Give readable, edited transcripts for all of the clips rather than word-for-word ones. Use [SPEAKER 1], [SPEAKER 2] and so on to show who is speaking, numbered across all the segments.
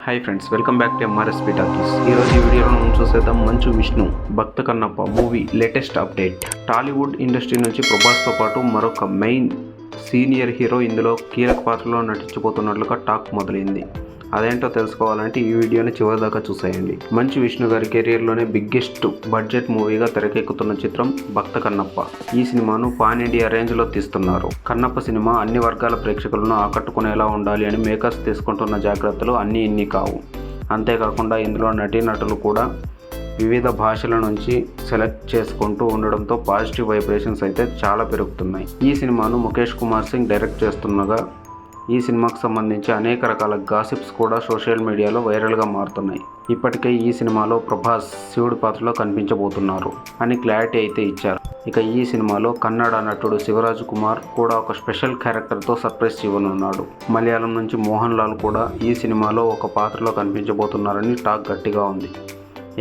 [SPEAKER 1] Hi friends, welcome back to MRSP talkies. ఈరోజు ఈ వీడియోలో మనం చూసేద్దాం Manchu Vishnu Bhakta Kannappa movie latest update. Tollywood industry నుంచి ప్రభాస్తో పాటు మరొక మెయిన్ సీనియర్ హీరో ఇందులో కీలక పాత్రలో నటించబోతున్నట్లుగా టాక్ మొదలైంది. అదేంటో తెలుసుకోవాలంటే ఈ వీడియోని చివరిదాకా చూసేయండి. మంచు విష్ణు గారి కెరీర్లోనే బిగ్గెస్ట్ బడ్జెట్ మూవీగా తెరకెక్కుతున్న చిత్రం భక్త కన్నప్ప. ఈ సినిమాను పాన్ ఇండియా రేంజ్లో తీస్తున్నారు. కన్నప్ప సినిమా అన్ని వర్గాల ప్రేక్షకులను ఆకట్టుకునేలా ఉండాలి అని మేకర్స్ తీసుకుంటున్న జాగ్రత్తలు అన్నీ ఇన్ని కావు. అంతేకాకుండా ఇందులో నటీనటులు కూడా వివిధ భాషల నుంచి సెలెక్ట్ చేసుకుంటూ ఉండడంతో పాజిటివ్ వైబ్రేషన్స్ అయితే చాలా పెరుగుతున్నాయి. ఈ సినిమాను ముఖేష్ కుమార్ సింగ్ డైరెక్ట్ చేస్తుండగా ఈ సినిమాకు సంబంధించి అనేక రకాల గాసిప్స్ కూడా సోషల్ మీడియాలో వైరల్గా మారుతున్నాయి. ఇప్పటికే ఈ సినిమాలో ప్రభాస్ శివుడి పాత్రలో కనిపించబోతున్నారు అని క్లారిటీ అయితే ఇచ్చారు. ఇక ఈ సినిమాలో కన్నడ నటుడు శివరాజ్ కుమార్ కూడా ఒక స్పెషల్ క్యారెక్టర్తో సర్ప్రైజ్ ఇవ్వనున్నాడు. మలయాళం నుంచి మోహన్ లాల్ కూడా ఈ సినిమాలో ఒక పాత్రలో కనిపించబోతున్నారని టాక్ గట్టిగా ఉంది.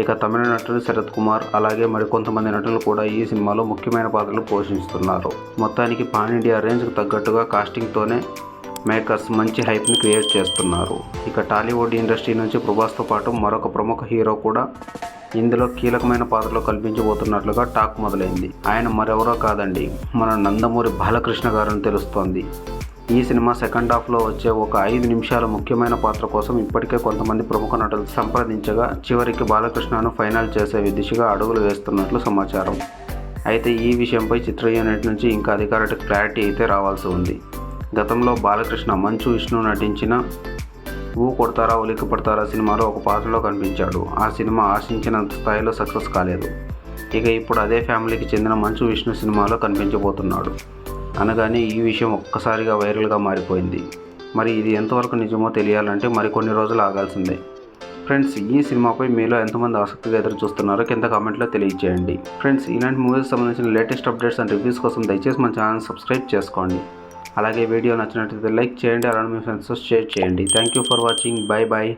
[SPEAKER 1] ఇక తమిళ నటుడు శరత్ కుమార్ అలాగే మరికొంతమంది నటులు కూడా ఈ సినిమాలో ముఖ్యమైన పాత్రలు పోషిస్తున్నారు. మొత్తానికి పాన్ ఇండియా రేంజ్కి తగ్గట్టుగా కాస్టింగ్తోనే మేకర్స్ మంచి హైప్ని క్రియేట్ చేస్తున్నారు. ఇక టాలీవుడ్ ఇండస్ట్రీ నుంచి ప్రభాస్తో పాటు మరొక ప్రముఖ హీరో కూడా ఇందులో కీలకమైన పాత్రలో కల్పించబోతున్నట్లుగా టాక్ మొదలైంది. ఆయన మరెవరో కాదండి, మన నందమూరి బాలకృష్ణ గారని తెలుస్తోంది. ఈ సినిమా సెకండ్ హాఫ్లో వచ్చే ఒక 5 నిమిషాల ముఖ్యమైన పాత్ర కోసం ఇప్పటికే కొంతమంది ప్రముఖ నటులు సంప్రదించగా చివరికి బాలకృష్ణను ఫైనల్ చేసే దిశగా అడుగులు వేస్తున్నట్లు సమాచారం. అయితే ఈ విషయంపై చిత్ర యూనిట్ నుంచి ఇంకా అధికారిక క్లారిటీ అయితే రావాల్సి ఉంది. గతంలో బాలకృష్ణ మంచు విష్ణు నటించిన ఊ కొడతారా ఉలిక్కి పడతారా సినిమాలో ఒక పాత్రలో కనిపించాడు. ఆ సినిమా ఆశించినంత స్థాయిలో సక్సెస్ కాలేదు. ఇక ఇప్పుడు అదే ఫ్యామిలీకి చెందిన మంచు విష్ణు సినిమాలో కనిపించబోతున్నాడు అనగానే ఈ విషయం ఒక్కసారిగా వైరల్గా మారిపోయింది. మరి ఇది ఎంతవరకు నిజమో తెలియాలంటే మరికొన్ని రోజులు ఆగాల్సిందే. ఫ్రెండ్స్, ఈ సినిమాపై మీలో ఎంతమంది ఆసక్తిగా ఎదురు చూస్తున్నారో కింద కామెంట్లో తెలియజేయండి. ఫ్రెండ్స్, ఇలాంటి మూవీస్ సంబంధించిన లేటెస్ట్ అప్డేట్స్ అండ్ రివ్యూస్ కోసం దయచేసి మన ఛానల్ సబ్స్క్రైబ్ చేసుకోండి. అలాగే వీడియో నచ్చినట్లయితే లైక్ చేయండి, అలానే మీ ఫ్రెండ్స్తో షేర్ చేయండి. Thank you for watching. Bye bye.